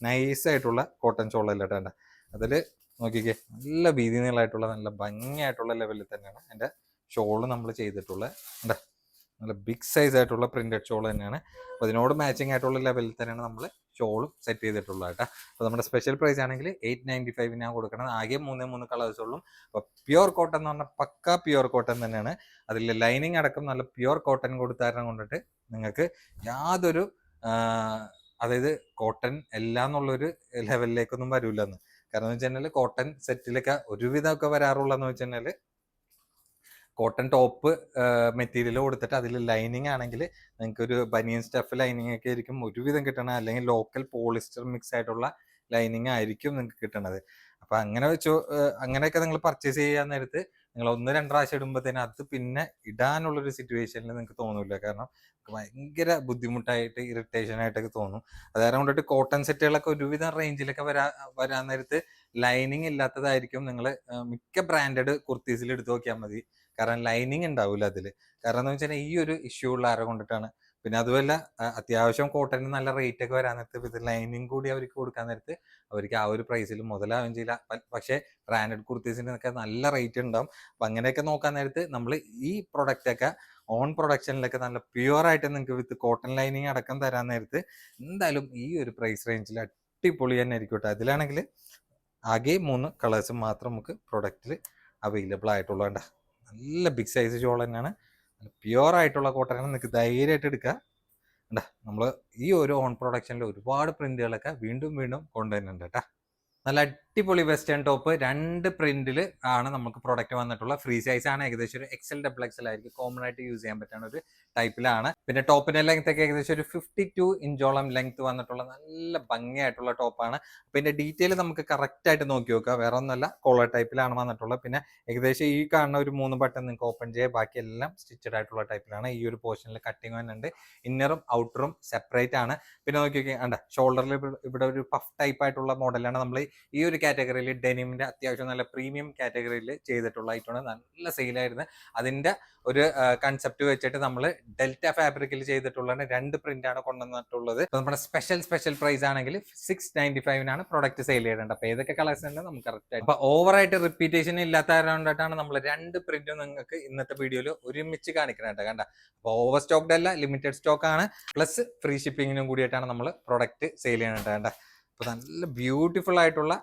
നൈസായിട്ടുള്ള കോട്ടൺ ഷോളല്ല കേട്ടോ. അതിൽ നോക്കിക്കേ, നല്ല വീതി നീളമായിട്ടുള്ള നല്ല ഭംഗിയായിട്ടുള്ള ലെവലിൽ തന്നെയാണ് എൻ്റെ ഷോള് നമ്മൾ ചെയ്തിട്ടുള്ളത്. എന്താ നല്ല ബിഗ് സൈസ് ആയിട്ടുള്ള പ്രിന്റഡ് ഷോൾ തന്നെയാണ്. അപ്പോൾ അതിനോട് മാച്ചിങ് ആയിട്ടുള്ള ലെവലിൽ തന്നെയാണ് നമ്മൾ ഷോളും സെറ്റ് ചെയ്തിട്ടുള്ളത് കേട്ടോ. അപ്പോൾ നമ്മുടെ സ്പെഷ്യൽ പ്രൈസ് ആണെങ്കിൽ 895 ഞാൻ കൊടുക്കണം. ആകെ 3 കളേഴ്സ് ഉള്ളൂ. അപ്പോൾ പ്യുവർ കോട്ടൺ എന്ന് പറഞ്ഞാൽ പക്ക പ്യുവർ കോട്ടൺ തന്നെയാണ്. അതിൽ ലൈനിങ് അടക്കം നല്ല പ്യുവർ കോട്ടൺ കൊടുത്താരണം കൊണ്ടിട്ട് നിങ്ങൾക്ക് യാതൊരു അതായത് കോട്ടൺ എല്ലാം എന്നുള്ളൊരു ലെവലിലേക്കൊന്നും വരില്ലെന്ന്. കാരണം എന്ന് വെച്ച് കഴിഞ്ഞാൽ കോട്ടൺ സെറ്റിലൊക്കെ ഒരുവിധമൊക്കെ വരാറുള്ളതെന്ന് വെച്ച് കഴിഞ്ഞാൽ കോട്ടൺ ടോപ്പ് മെറ്റീരിയൽ കൊടുത്തിട്ട് അതിൽ ലൈനിങ് ആണെങ്കിൽ നിങ്ങൾക്ക് ഒരു ബനിയൻ സ്റ്റഫ് ലൈനിങ് ഒക്കെ ആയിരിക്കും ഒരുവിധം കിട്ടണത്, അല്ലെങ്കിൽ ലോക്കൽ പോളിസ്റ്റർ മിക്സ് ആയിട്ടുള്ള ലൈനിങ് ആയിരിക്കും നിങ്ങൾക്ക് കിട്ടണത്. അപ്പം അങ്ങനെ വെച്ചോ, അങ്ങനെയൊക്കെ നിങ്ങൾ പർച്ചേസ് ചെയ്യാൻ നേരത്ത് നിങ്ങൾ 1-2 പ്രാവശ്യം ഇടുമ്പോഴത്തേനും അത് പിന്നെ ഇടാനുള്ളൊരു സിറ്റുവേഷനിൽ നിങ്ങൾക്ക് തോന്നില്ല. കാരണം ഭയങ്കര ബുദ്ധിമുട്ടായിട്ട് ഇറിറ്റേഷൻ ആയിട്ടൊക്കെ തോന്നും. അതായത് കൊണ്ടിട്ട് കോട്ടൺ സെറ്റുകളൊക്കെ ഒരുവിധം റേഞ്ചിലൊക്കെ വരാൻ നേരത്ത് ലൈനിങ് ഇല്ലാത്തതായിരിക്കും. നിങ്ങൾ മിക്ക ബ്രാൻഡഡ് കുർത്തീസിൽ എടുത്ത് നോക്കിയാൽ മതി. കാരണം ലൈനിങ് ഉണ്ടാവില്ല അതിൽ. കാരണം എന്ന് വെച്ചാൽ ഈ ഒരു ഇഷ്യൂ ഉള്ള ആരെ കൊണ്ടിട്ടാണ്. പിന്നെ അതുമല്ല അത്യാവശ്യം കോട്ടണിന് നല്ല റേറ്റ് ഒക്കെ വരാൻ നേരത്ത് ഇത് ലൈനിങ് കൂടി അവർക്ക് കൊടുക്കാൻ നേരത്ത് അവർക്ക് ആ ഒരു പ്രൈസിൽ മുതലാവുകയും ചെയ്യില്ല. പക്ഷേ ബ്രാൻഡഡ് കുർത്തീസിനൊക്കെ നല്ല റേറ്റ് ഉണ്ടാവും. അപ്പം അങ്ങനെയൊക്കെ നോക്കാൻ നേരത്ത് നമ്മൾ ഈ പ്രൊഡക്റ്റൊക്കെ ഓൺ പ്രൊഡക്ഷനിലൊക്കെ നല്ല പ്യുവർ ആയിട്ട് നിങ്ങൾക്ക് വിത്ത് കോട്ടൺ ലൈനിങ് അടക്കം തരാൻ നേരത്ത് എന്തായാലും ഈ ഒരു പ്രൈസ് റേഞ്ചിൽ അടിപൊളി തന്നെ ആയിരിക്കും കേട്ടോ. അതിലാണെങ്കിൽ ആകെ 3 കളേഴ്സ് മാത്രം നമുക്ക് പ്രൊഡക്റ്റിൽ അവൈലബിൾ ആയിട്ടുള്ളതുണ്ട്. നല്ല ബിഗ് സൈസ് ഷോൾ തന്നെയാണ്. പ്യുവർ ആയിട്ടുള്ള കോട്ടൺ നിങ്ങൾക്ക് ധൈര്യമായിട്ട് എടുക്കുക. നമ്മൾ ഈ ഒരു ഓൺ പ്രൊഡക്ഷനിൽ ഒരുപാട് പ്രിന്റുകളൊക്കെ വീണ്ടും വീണ്ടും കൊണ്ടുവരുന്നുണ്ട് കേട്ടോ. നല്ല അടിപൊളി വെസ്റ്റേൺ ടോപ്പ് 2 പ്രിന്റിൽ ആണ് നമുക്ക് പ്രൊഡക്റ്റ് വന്നിട്ടുള്ള. ഫ്രീ സൈസ് ആണ്, ഏകദേശം ഒരു XL XXL ആയിരിക്കും. കോമൺ ആയിട്ട് യൂസ് ചെയ്യാൻ പറ്റുന്ന ഒരു ടൈപ്പിലാണ്. പിന്നെ ടോപ്പിന്റെ ലെങ്ത് ഒക്കെ ഏകദേശം ഒരു 52 ഇഞ്ചോളം ലെങ്ത് വന്നിട്ടുള്ള നല്ല ഭംഗിയായിട്ടുള്ള ടോപ്പാണ്. പിന്നെ ഡീറ്റെയിൽ നമുക്ക് കറക്റ്റ് ആയിട്ട് നോക്കി നോക്കുക. വേറെ ഒന്നല്ല, കോളർ ടൈപ്പിലാണ് വന്നിട്ടുള്ളത്. പിന്നെ ഏകദേശം ഈ കാണുന്ന ഒരു 3 ബട്ടൺ നിങ്ങൾക്ക് ഓപ്പൺ ചെയ്യുക, ബാക്കിയെല്ലാം സ്റ്റിച്ചഡ് ആയിട്ടുള്ള ടൈപ്പിലാണ്. ഈ ഒരു പോർഷനിൽ കട്ടിങ് വന്നിട്ടുണ്ട്. ഇന്നറും ഔട്ടറും സെപ്പറേറ്റ് ആണ്. പിന്നെ നോക്കി നോക്കിയാൽ ഷോൾഡറിൽ ഇവിടെ ഒരു പഫ് ടൈപ്പ് ആയിട്ടുള്ള മോഡലാണ് നമ്മൾ ഈ ഒരു കാറ്റഗറിയിൽ ഡെനിമിന്റെ അത്യാവശ്യം നല്ല പ്രീമിയം കാറ്റഗറിയിൽ ചെയ്തിട്ടുള്ള ഐറ്റമാണ്. നല്ല സെയിലായിരുന്നു. അതിന്റെ ഒരു കൺസെപ്റ്റ് വെച്ചിട്ട് നമ്മൾ ഡെൽറ്റ ഫാബ്രിക്കിൽ ചെയ്തിട്ടുള്ളതാണ്. 2 പ്രിന്റാണ് കൊണ്ടുവന്നിട്ടുള്ളത്. നമ്മുടെ സ്പെഷ്യൽ പ്രൈസ് ആണെങ്കിൽ 695 പ്രൊഡക്റ്റ് സെയിൽ ചെയ്യേണ്ടത്. അപ്പൊ ഏതൊക്കെ കളേഴ്സ് ഉണ്ട് നമുക്ക് കറക്റ്റ് ആയിട്ട്. അപ്പൊ ഓവറായിട്ട് റിപ്പീറ്റേഷൻ ഇല്ലാത്ത കൊണ്ടായിട്ടാണ് നമ്മൾ 2 പ്രിന്റും നിങ്ങൾക്ക് ഇന്നത്തെ വീഡിയോയിൽ ഒരുമിച്ച് കാണിക്കുന്നത് കണ്ട. അപ്പൊ ഓവർ സ്റ്റോക്ഡ് അല്ല, ലിമിറ്റഡ് സ്റ്റോക്ക് ആണ്. പ്ലസ് ഫ്രീ ഷിപ്പിങ്ങിനും കൂടിയിട്ടാണ് നമ്മൾ പ്രൊഡക്റ്റ് സെയിൽ ചെയ്യേണ്ടത് കണ്ട. അപ്പൊ നല്ല ബ്യൂട്ടിഫുൾ ആയിട്ടുള്ള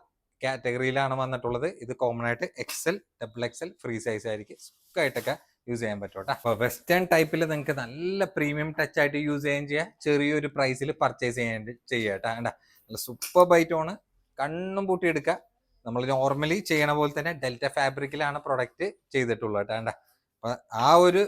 കാറ്റഗറിയിലാണ് വന്നിട്ടുള്ളത്. ഇത് കോമൺ ആയിട്ട് XL XXL ഫ്രീ സൈസ് ആയിരിക്കും. സുഖമായിട്ടൊക്കെ യൂസ് ചെയ്യാൻ പറ്റും കേട്ടോ. അപ്പോൾ വെസ്റ്റേൺ ടൈപ്പിൽ നിങ്ങൾക്ക് നല്ല പ്രീമിയം ടച്ച് ആയിട്ട് യൂസ് ചെയ്യുകയും ചെയ്യാം, ചെറിയൊരു പ്രൈസിൽ പർച്ചേസ് ചെയ്യാം കേട്ടോ. നല്ല സൂപ്പർ ബൈറ്റോണ്, കണ്ണും പൂട്ടി എടുക്കുക. നമ്മൾ നോർമലി ചെയ്യണ പോലെ തന്നെ ഡെൽറ്റ ഫാബ്രിക്കിലാണ് പ്രൊഡക്റ്റ് ചെയ്തിട്ടുള്ളത് കേട്ടോ. അപ്പൊ ആ ഒരു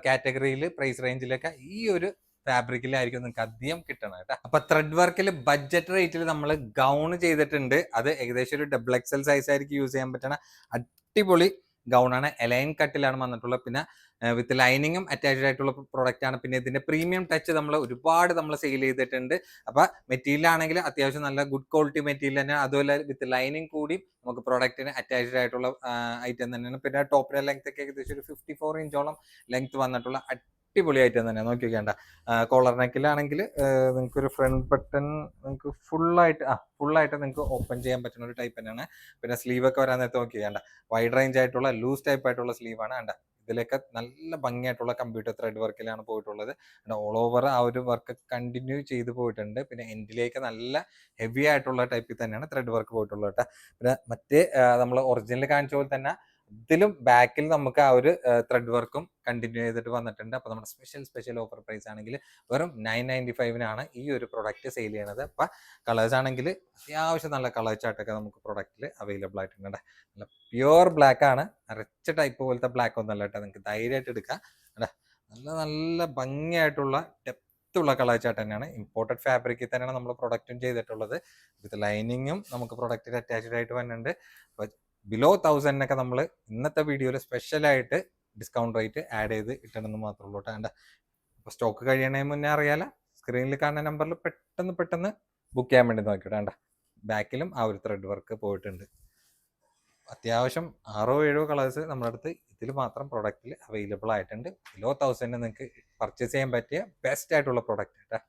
കാറ്റഗറിയിൽ പ്രൈസ് റേഞ്ചിലൊക്കെ ഈ ഒരു ഫാബ്രിക്കിലായിരിക്കും നിങ്ങൾക്ക് അധികം കിട്ടണം കേട്ടോ. അപ്പൊ ത്രെഡ് വർക്കിൽ ബഡ്ജറ്റ് റേറ്റിൽ നമ്മൾ ഗൗൺ ചെയ്തിട്ടുണ്ട്. അത് ഏകദേശം ഒരു XXL സൈസ് ആയിരിക്കും യൂസ് ചെയ്യാൻ പറ്റണ അടിപൊളി ഗൗണാണ്. എലൈൻ കട്ടിലാണ് വന്നിട്ടുള്ളത്. പിന്നെ വിത്ത് ലൈനിങ്ങും അറ്റാച്ച്ഡ് ആയിട്ടുള്ള പ്രൊഡക്റ്റ് ആണ്. പിന്നെ ഇതിന്റെ പ്രീമിയം ടച്ച് നമ്മൾ ഒരുപാട് സെയിൽ ചെയ്തിട്ടുണ്ട്. അപ്പൊ മെറ്റീരിയൽ ആണെങ്കിൽ അത്യാവശ്യം നല്ല ഗുഡ് ക്വാളിറ്റി മെറ്റീരിയൽ തന്നെ, അതുപോലെ വിത്ത് ലൈനിങ് കൂടി നമുക്ക് പ്രൊഡക്റ്റിന് അറ്റാച്ച്ഡ് ആയിട്ടുള്ള ഐറ്റം തന്നെയാണ്. പിന്നെ ടോപ്പിന്റെ ലെങ്ത് ഒക്കെ ഏകദേശം ഒരു 54 ഇഞ്ചോളം ലെങ്ത് വന്നിട്ടുള്ള അടിപൊളി ഐറ്റം തന്നെ. നോക്കി നോക്കേണ്ട കോളർ നെക്കിലാണെങ്കിൽ നിങ്ങൾക്ക് ഒരു ഫ്രണ്ട് ബട്ടൺ നിങ്ങൾക്ക് ഫുള്ളായിട്ട് നിങ്ങൾക്ക് ഓപ്പൺ ചെയ്യാൻ പറ്റുന്ന ഒരു ടൈപ്പ് തന്നെയാണ്. പിന്നെ സ്ലീവ് ഒക്കെ വരാൻ നേരത്തെ നോക്കി വേണ്ട, വൈഡ് റേഞ്ച് ആയിട്ടുള്ള ലൂസ് ടൈപ്പ് ആയിട്ടുള്ള സ്ലീവ് ആണ്. വേണ്ട ഇതിലൊക്കെ നല്ല ഭംഗിയായിട്ടുള്ള കമ്പ്യൂട്ടർ ത്രെഡ് വർക്കിലാണ് പോയിട്ടുള്ളത്. ഓൾ ഓവർ ആ ഒരു വർക്ക് കണ്ടിന്യൂ ചെയ്ത് പോയിട്ടുണ്ട്. പിന്നെ എൻഡിലേക്ക് നല്ല ഹെവി ആയിട്ടുള്ള ടൈപ്പിൽ തന്നെയാണ് ത്രെഡ് വർക്ക് പോയിട്ടുള്ളത് കേട്ടോ. പിന്നെ മറ്റേ നമ്മൾ ഒറിജിനൽ കാണിച്ച പോലെ തന്നെ ഇതിലും ബാക്കിൽ നമുക്ക് ആ ഒരു ത്രെഡ് വർക്കും കണ്ടിന്യൂ ചെയ്തിട്ട് വന്നിട്ടുണ്ട്. അപ്പൊ നമ്മുടെ സ്പെഷ്യൽ ഓഫർ പ്രൈസ് ആണെങ്കിൽ വെറും 995 ഈ ഒരു പ്രൊഡക്റ്റ് സെയിൽ ചെയ്യണത്. അപ്പൊ കളേഴ്സ് ആണെങ്കിൽ അത്യാവശ്യം നല്ല കളർ ചാർട്ടൊക്കെ നമുക്ക് പ്രൊഡക്റ്റിൽ അവൈലബിൾ ആയിട്ടുണ്ട്. നല്ല പ്യുവർ ബ്ലാക്ക് ആണ്, റിച്ച് ടൈപ്പ് പോലത്തെ ബ്ലാക്ക് ഒന്നല്ല കേട്ടോ. നിങ്ങൾക്ക് ധൈര്യമായിട്ട് എടുക്കാം. നല്ല ഭംഗിയായിട്ടുള്ള ഡെപ്തുള്ള കളർ ചാർട്ട് തന്നെയാണ്. ഇമ്പോർട്ടഡ് ഫാബ്രിക്കിൽ തന്നെയാണ് നമ്മൾ പ്രൊഡക്റ്റും ചെയ്തിട്ടുള്ളത്. വിത്ത് ലൈനിങ്ങും നമുക്ക് പ്രൊഡക്റ്റിൽ അറ്റാച്ച്ഡ് ആയിട്ട് വരുന്നുണ്ട്. അപ്പൊ ബിലോ 1000 നമ്മൾ ഇന്നത്തെ വീഡിയോയിൽ സ്പെഷ്യലായിട്ട് ഡിസ്കൗണ്ട് റേറ്റ് ആഡ് ചെയ്ത് ഇട്ടണമെന്ന് മാത്രമേ ഉള്ളൂ കേട്ടോ. അപ്പോൾ സ്റ്റോക്ക് കഴിയണതിന് മുന്നേ അറിയാലോ, സ്ക്രീനിൽ കാണുന്ന നമ്പറിൽ പെട്ടെന്ന് ബുക്ക് ചെയ്യാൻ വേണ്ടി നോക്കിയിട്ട് ബാക്കിലും ആ ഒരു ത്രെഡ് വർക്ക് പോയിട്ടുണ്ട്. അത്യാവശ്യം 6 7 കളേഴ്സ് നമ്മുടെ അടുത്ത് ഇതിൽ മാത്രം പ്രൊഡക്റ്റിൽ അവൈലബിൾ ആയിട്ടുണ്ട്. ബിലോ 1000 നിങ്ങൾക്ക് പർച്ചേസ് ചെയ്യാൻ പറ്റിയ ബെസ്റ്റ് ആയിട്ടുള്ള പ്രൊഡക്റ്റ് കേട്ടോ.